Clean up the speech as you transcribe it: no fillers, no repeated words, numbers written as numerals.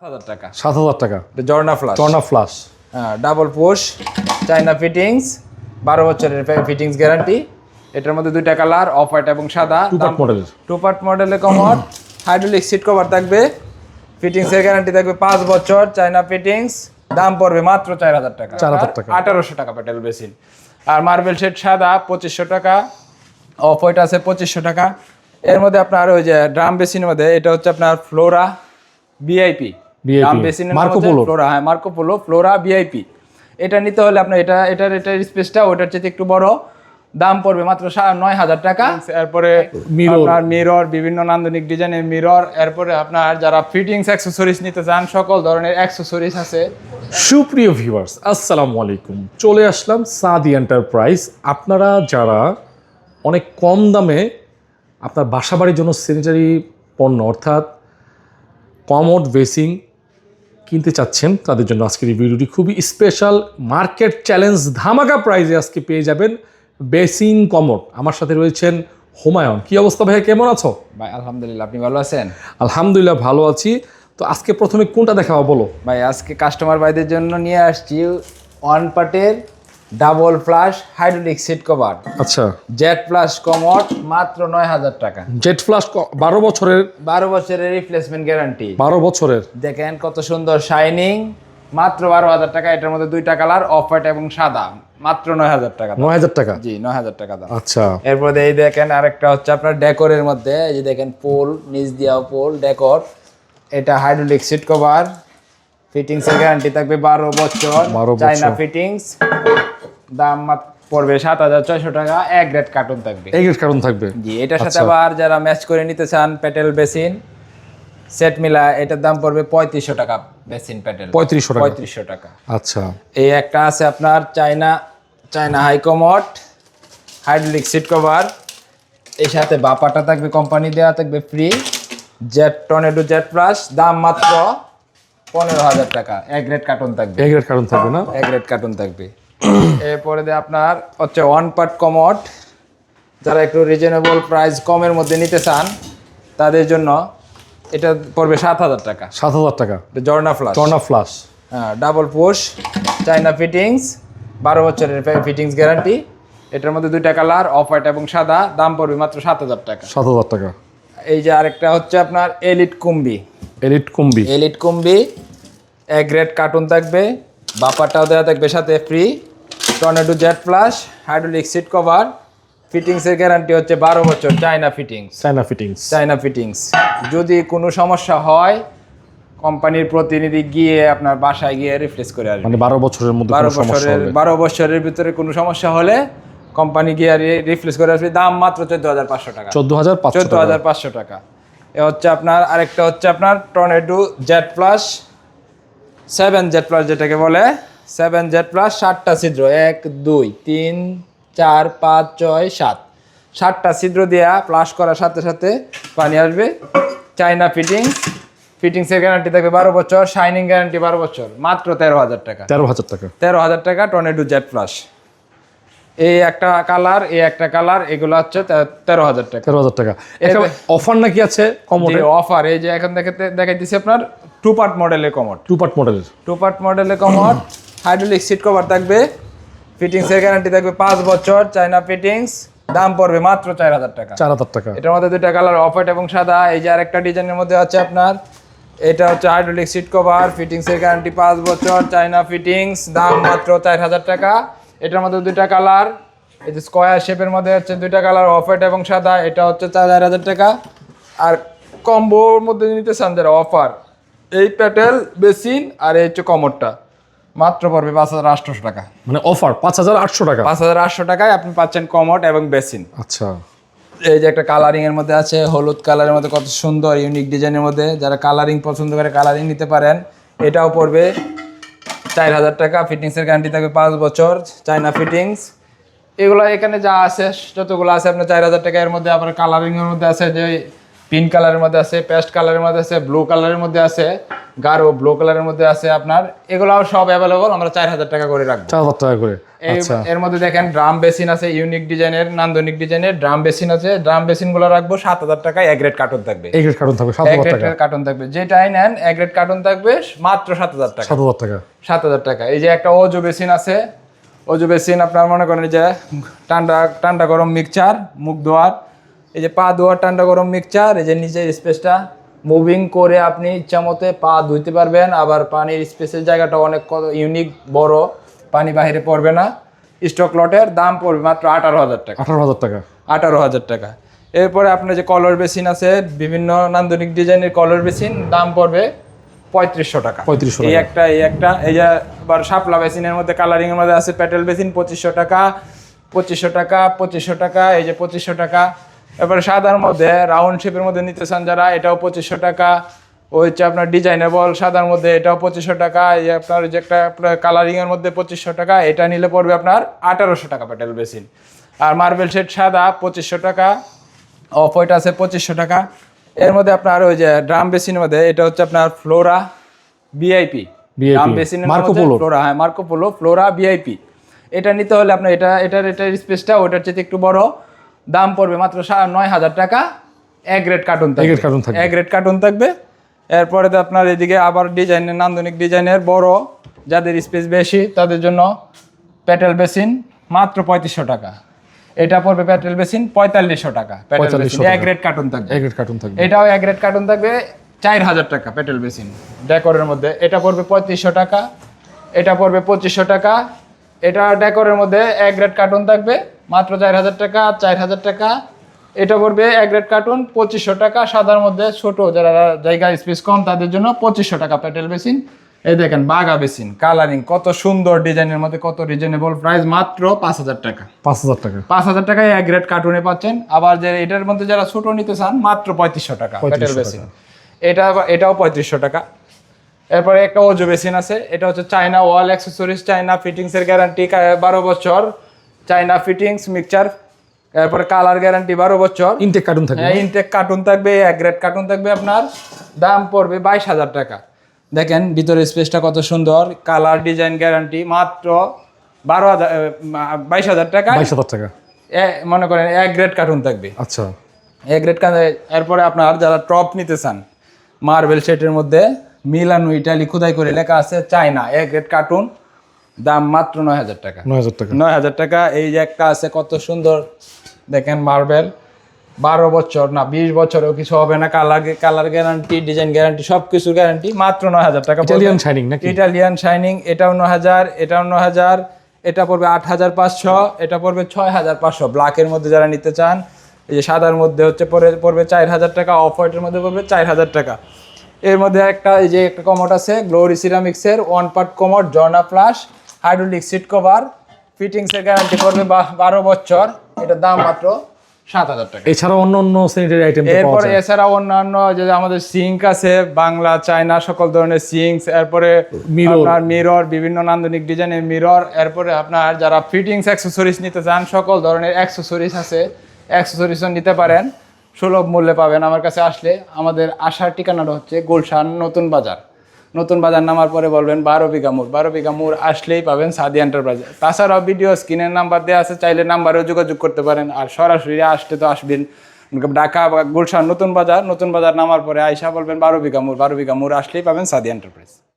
টাকা 7,000 টাকা। জর্না ফ্লাশ হ্যাঁ, ডাবল পুশ চাইনা ফিটিংস 12 বছরের ফিটিংস গ্যারান্টি। এটার মধ্যে দুইটা কালার, অফ হোয়াইট এবং সাদা। টু পার্ট মডেলের কমোড, হাইড্রোলিক সিট কভার থাকবে, ফিটিংস এর গ্যারান্টি থাকবে 5 বছর, চাইনা ফিটিংস। দাম পড়বে মাত্র 4,000 টাকা। 4,000 টাকা। 1800 টাকা পেটেল বেসিন। আর মার্বেল শেড সাদা 2500 টাকা, অফ হোয়াইট আছে 2500 টাকা। এর মধ্যে আপনার ওই যে ড্রাম বেসিনের মধ্যে এটা হচ্ছে আপনার ফ্লোরা ভিআইপি ড্রাম বেসিনের মার্কো পোলো। ফ্লোরা, হ্যাঁ মার্কো পোলো ফ্লোরা ভিআইপি। এটা নিতে হলে আপনার এটার স্পেসটা ওটার চেয়ে একটু বড়, দাম পড়বে মাত্র 9,000 টাকা। এরপরে আপনার মিরর, বিভিন্ন নান্দনিক ডিজাইনের মিরর। এরপরে আপনার যারা ফিটিংস অ্যাক্সেসরিজ নিতে চান, সকল ধরনের অ্যাক্সেসরিজ আছে। সুপ্রিয় ভিউয়ার্স, আসসালামু আলাইকুম। চলে আসলাম সাদি এন্টারপ্রাইজ। আপনারা যারা অনেক কম দামে আপনার বাসাবাড়ির জন্য স্যানিটারি পণ্য অর্থাৎ কমোড বেসিং কিনতে চাচ্ছেন, তাদের জন্য আজকের এই ভিডিওটি খুবই স্পেশাল। মার্কেট চ্যালেঞ্জ ধামাকা প্রাইজে আজকে পেয়ে যাবেন বেসিং কমোড। আমার সাথে রয়েছেন হুমায়ুন। কি অবস্থা ভাই, কেমন আছো? ভাই আলহামদুলিল্লাহ, আপনি ভালো আছেন? আলহামদুলিল্লাহ ভালো আছি। তো আজকে প্রথমে কোনটা দেখাবো বলো? ভাই আজকে কাস্টমার ভাইদের জন্য নিয়ে আসছি ওয়ান পার্টের double flush hydraulic seat cover, আচ্ছা, জেড প্লাস কমোড, মাত্র 9,000 টাকা। জেট ফ্লাশ 12 বছরের, 12 বছরের রিপ্লেসমেন্ট গ্যারান্টি। 12 বছরের। দেখেন কত সুন্দর শাইনিং, মাত্র 12,000 টাকা। এটার মধ্যে দুইটা কালার, অফ হোয়াইট এবং সাদা, মাত্র 9,000 টাকা। 9,000 টাকা। জি 9,000 টাকা দাম। আচ্ছা, এরপর এই দেখেন আরেকটা হচ্ছে আপনার ডেকোরের মধ্যে, এই যে দেখেন পোল, নিচ দিয়াও পোল ডেকোর। এটা হাইড্রোলিক সিট কভার, ফিটিংস এর গ্যারান্টি থাকবে 12 বছর, 12 বছর। China fittings. দাম পড়বে 7,600 টাকা। এক গ্রেড কার্টুন থাকবে। এই কারণ থাকবে। জি, এটার সাথে আবার যারা ম্যাচ করে নিতে চান পেটেল বেসিন সেট মিলা, এটার দাম পড়বে 3500 টাকা। বেসিন পেটেল 3500 টাকা। 3500 টাকা। আচ্ছা, এই একটা আছে আপনার China high commode hydraulic seat cover. এর সাথে বাপাটা থাকবে, কোম্পানি দেওয়া থাকবে free. Jet tornado jet plus, দাম মাত্র 15,000 টাকা। এক গ্রেড কার্টুন থাকবে। এই কারণ থাকবে না? এক গ্রেড কার্টুন থাকবে। এরপরে আপনার হচ্ছে ওয়ান পার্ট কমোড, যারা একটু রিজনেবল প্রাইস কমের মধ্যে নিতে চান তাদের জন্য এটা পড়বে 7,000 টাকা। 7,000 টাকা। জর্না ফ্লাশ, টর্না ফ্লাশ। হ্যাঁ ডাবল পুশ চাইনা ফিটিংস, 12 বছরের ফিটিংস গ্যারান্টি। এটার মধ্যে দুইটা কালার, অফ হোয়াইট এবং সাদা, দাম পড়বে মাত্র 7,000 টাকা। 7,000 টাকা। এই যে আরেকটা হচ্ছে আপনার elite combi. Elite combi. Elite combi এক গ্রেড কার্টুন থাকবে, বাপারটাও দেওয়া থাকবে সাথে free. Tornado jet plus hydraulic seat cover, ফিটিংসের গ্যারান্টি হচ্ছে 12 বছর, China fittings. China fittings. China fittings. যদি কোনো সমস্যা হয় কোম্পানির প্রতিনিধি গিয়ে আপনার বাসায় গিয়ে রিপ্লেস করে আসবে। মানে 12 বছরের মধ্যে কোনো সমস্যা হলে, 12 বছরের ভিতরে কোনো সমস্যা হলে কোম্পানি গিয়ে রিপ্লেস করে আসবে। দাম মাত্র 14,500 টাকা। 14,500 টাকা। এ হচ্ছে আপনার আরেকটা হচ্ছে আপনার tornado Z plus 7 Z plus, যেটাকে বলে 7 জেড প্লাস। 7টা ছিদ্র, 1 2 3 4 5 6 7, 7টা ছিদ্র দেওয়া, প্লাস করার সাথে সাথে পানি আসবে। চাইনা ফিটিংসের গ্যারান্টি থাকবে 12 বছর, শাইনিং গ্যারান্টি 12 বছর, মাত্র 13,000 টাকা। 13,000 টাকা। 13,000 টাকা টর্নেডো জেড প্লাস। এই একটা কালার, এই একটা কালার, এগুলো হচ্ছে 13,000 টাকা। 13,000 টাকা। এটা অফার নাকি আছে কমোডে? অফার এই যে এখন দেখাইতেছি আপনার টু পার্ট মডেলের কমোড। টু পার্ট মডেলের। টু পার্ট মডেলের কমোড, হাইড্রোলিক সিট কভার থাকবে, ফিটিংস এর গ্যারান্টি থাকবে 5 বছর, চাইনা ফিটিংস। দাম পড়বে মাত্র 4,000 টাকা। 4,000 টাকা। এটার মধ্যে দুইটা কালার, অফ হোয়াইট এবং সাদা। এই যে আরেকটা ডিজাইনের মধ্যে আছে আপনার, এটা হচ্ছে হাইড্রোলিক সিট কভার, ফিটিংস এর গ্যারান্টি 5 বছর, চাইনা ফিটিংস। দাম মাত্র 4,000 টাকা। এটার মধ্যে দুইটা কালার, এই যে স্কোয়ার শেপের মধ্যে হচ্ছে দুইটা কালার, অফ হোয়াইট এবং সাদা। এটা হচ্ছে 4,000 টাকা। আর কম্বোর মধ্যে নিতে চান যারা, অফার এই প্যাটেল বেসিন আর এই হচ্ছে কমোডটা, মাত্র পড়বে 5,800 টাকা। মানে অফার 5,800 টাকা। 5,800 টাকায় আপনি পাচ্ছেন কমোড এবং বেসিন। আচ্ছা, এই যে একটা কালারিং এর মধ্যে আছে, হলুদ কালারের মধ্যে, কত সুন্দর ইউনিক ডিজাইনের মধ্যে। যারা কালারিং পছন্দ করে কালারিং নিতে পারেন। এটাও পড়বে 4,000 টাকা। ফিটিংসের গ্যারান্টি থাকবে 5 বছর, চাইনা ফিটিংস। এগুলো এখানে যা আছে যতগুলো আছে আপনার 4,000 টাকা। এর মধ্যে আবার কালারিং এর মধ্যে আছে যে পিঙ্ক কালারের মধ্যে আছে, পেস্ট কালারের মধ্যে আছে, ব্লু কালারের মধ্যে আছে, গাঢ় ব্লু কালারের মধ্যে আছে আপনার। এগুলাও সব অ্যাভেলেবল, আমরা 4000 টাকা করে রাখবো। 4000 টাকা করে। আচ্ছা, এর মধ্যে দেখেন ড্রাম বেসিন আছে, ইউনিক ডিজাইনের, নান্দনিক ডিজাইনের ড্রাম বেসিন আছে। ড্রাম বেসিন গুলো রাখবো 7000 টাকায়। এক গ্রেড কার্টন থাকবে, এই গ্রেড কার্টন থাকবে 7000 টাকা। কার্টন থাকবে, যেটাই নেন এক গ্রেড কার্টন থাকবে মাত্র 7000 টাকা। 7000 টাকা, 7000 টাকা। এই যে একটা ওজো বেসিন আছে, ওজো বেসিন আপনার মনে করেন যে ঠান্ডা গরম মিক্সচার, মুখ ধোয়ার, এই যে পা ধোয়ার ঠান্ডা গরম মিক্সচার। এই যে নিচের স্পেসটা মুভিং করে আপনি ইচ্ছা মতে পা ধুইতে পারবেন। আবার পানির স্পেসের জায়গাটা অনেক ইউনিক, বড়, পানি বাহিরে পড়বে না। স্টক লটের দাম পড়বে মাত্র 18000 টাকা। 18000 টাকা, 18000 টাকা। এরপরে আপনার যে কলর বেসিন আছে, বিভিন্ন নান্দনিক ডিজাইনের কলর বেসিন, দাম পড়বে 3500 টাকা। 3500 এই টাকা। একটা এই যে আবার শাপলা বেসিনের মধ্যে কালারিং এর মধ্যে আছে প্যাটেল বেসিন 2500 টাকা, 2500 টাকা, 2500 টাকা, এই যে 2500 টাকা। এরপরে সাদার মধ্যে রাউন্ড শেপের মধ্যে নিতে চান যারা, এটাও 2500 টাকা। ওই হচ্ছে আপনার ডিজাইনেবল সাদার মধ্যে, এটাও 2500 টাকা। এই আপনার যে একটা কালারিং এর মধ্যে 2500 টাকা, এটা নিলে পড়বে আপনার 1800 টাকা প্যাটেল বেসিন। আর মার্বেল শেড সাদা 2500 টাকা, অফ হোয়াইট আছে 2500 টাকা। এর মধ্যে আপনার ওই যে ড্রাম বেসিনের মধ্যে, এটা হচ্ছে আপনার ফ্লোরা ভিআইপি ড্রাম বেসিনের মার্কো মধ্যে পোলো। ফ্লোরা, হ্যাঁ মার্কো পোলো ফ্লোরা ভিআইপি। এটা নিতে হলে আপনার এটার স্পেসটা ওটার চেয়ে একটু বড়, দাম পড়বে মাত্র 9000 টাকা। এক গ্রেড কার্টুন থাকবে, এক গ্রেড কার্টুন থাকবে। এরপরে তো আপনার এদিকে আবার ডিজাইনের, নান্দনিক ডিজাইনের বড়, যাদের স্পেস বেশি তাদের জন্য প্যাটেল বেসিন মাত্র 3500 টাকা। এটা পড়বে প্যাটেল বেসিন 4500 টাকা। প্যাটেল বেসিন এক গ্রেড কার্টুন থাকবে, এক গ্রেড কার্টন থাকবে। এটাও এক গ্রেড কার্টুন থাকবে 4000 টাকা প্যাটেল বেসিন ডেকোরের মধ্যে। এটা পড়বে 3500 টাকা, এটা পড়বে 2500 টাকা। এটা ডেকোরের মধ্যে এক গ্রেড কার্টুন থাকবে মাত্র 4000 টাকা, 4000 টাকা। এটা পড়বে এক গ্রেড কার্টুন 2500 টাকা। সাদার মধ্যে ছোট, যারা জায়গা স্পেস কম তাদের জন্য 2500 টাকা প্যাটেল বেসিন। এই দেখেন বাগা বেসিন, কালারিং কত সুন্দর, ডিজাইনের মধ্যে কত রিজনেবল প্রাইস, মাত্র 5000 টাকা। 5000 টাকা, 5000 টাকায় এক গ্রেড কার্টুনে পাচ্ছেন। আবার যে এটার মধ্যে যারা ছোট নিতে চান মাত্র 3500 টাকা প্যাটেল বেসিন। এটাও 3500 টাকা। এরপরে একটা ওজো বেসিন আছে, এটা হচ্ছে চায়না ওয়াল অ্যাক্সেসরিজ, চায়না ফিটিংস এর গ্যারান্টি 12 বছর, চায়না ফিটিংস মিক্সচার। এরপরে কালার গ্যারান্টি 12 বছর। ইনটেক কার্টন থাকবে, হ্যাঁ ইনটেক কার্টুন থাকবে, এক গ্রেড কার্টুন থাকবে। আপনার দাম পড়বে 22000 টাকা। দেখেন ভিতরের স্পেসটা কত সুন্দর, কালার ডিজাইন গ্যারান্টি মাত্র 22000 টাকা। 22000 টাকা মনে করেন এক গ্রেড কার্টুন থাকবে। আচ্ছা, এক গ্রেড। এরপরে আপনার যারা টপ নিতে চান, মার্বেল সেটের মধ্যে মিলানো ইটালি খোদাই করে লেখা আছে চায়না, এক গ্রেড কার্টুন, দাম মাত্র 9000 টাকা। 9000 টাকা, 9000 টাকা। এই যে একটা আছে কত সুন্দর, দেখেন মার্বেল, 12 বছর না 20 বছরেও কিছু হবে না। কালার গ্যারান্টি, ডিজাইন গ্যারান্টি, সব কিছুর গ্যারান্টি, মাত্র 9000 টাকা। ইটালিয়ান শাইনিং নাকি? ইটালিয়ান শাইনিং, এটাও 9000, এটাও 9000। এটা পড়বে 8500, এটা পড়বে 6500। ব্ল্যাকের মধ্যে যারা নিতে চান, এই যে সাদার মধ্যে হচ্ছে পড়বে 4000 টাকা, অফ হোয়াইটের মধ্যে পড়বে 4000 টাকা। এর মধ্যে এই যে একটা কমোড আছে গ্লোরি সিরামিক্সের 1 পার্ট কমোড, জর্না ফ্লাশ, হাইড্রোলিক সিট কভার, ফিটিংসের গ্যারান্টি পড়বে 12 বছর। এটার দাম মাত্র 7000 টাকা। এছাড়া অন্য অন্য স্যানিটারি আইটেম পাওয়া এরপরে যায়? এছাড়া অন্যান্য যে আমাদের সিঙ্ক আছে, বাংলা চায়না সকল ধরনের সিঙ্কস। এরপরে আপনার মিরর, বিভিন্ন নান্দনিক ডিজাইনের মিরর। এরপরে আপনার যারা ফিটিংস অ্যাক্সেসরিজ নিতে চান, সকল ধরনের অ্যাক্সেসরিজ আছে, অ্যাক্সেসরিজও নিতে পারেন, সুলভ মূল্যে পাবেন আমার কাছে আসলে। আমাদের আসার ঠিকানাটা হচ্ছে গুলশান নতুন বাজার। নতুন বাজার নামার পরে বলবেন 12 বিঘা মোড়, 12 বিঘা মোড় আসলেই পাবেন সাদি এন্টারপ্রাইজ। তাছাড়াও ভিডিও স্ক্রিনের নাম্বার দেওয়া আছে, চাইলে নাম্বারেও যোগাযোগ করতে পারেন। আর সরাসরি আসতে তো আসবেন ঢাকা বা গুলশান নতুন বাজার। নতুন বাজার নামার পরে আইসা বলবেন 12 বিঘা মোড়, 12 বিঘা মোড় আসলেই পাবেন সাদি এন্টারপ্রাইজ।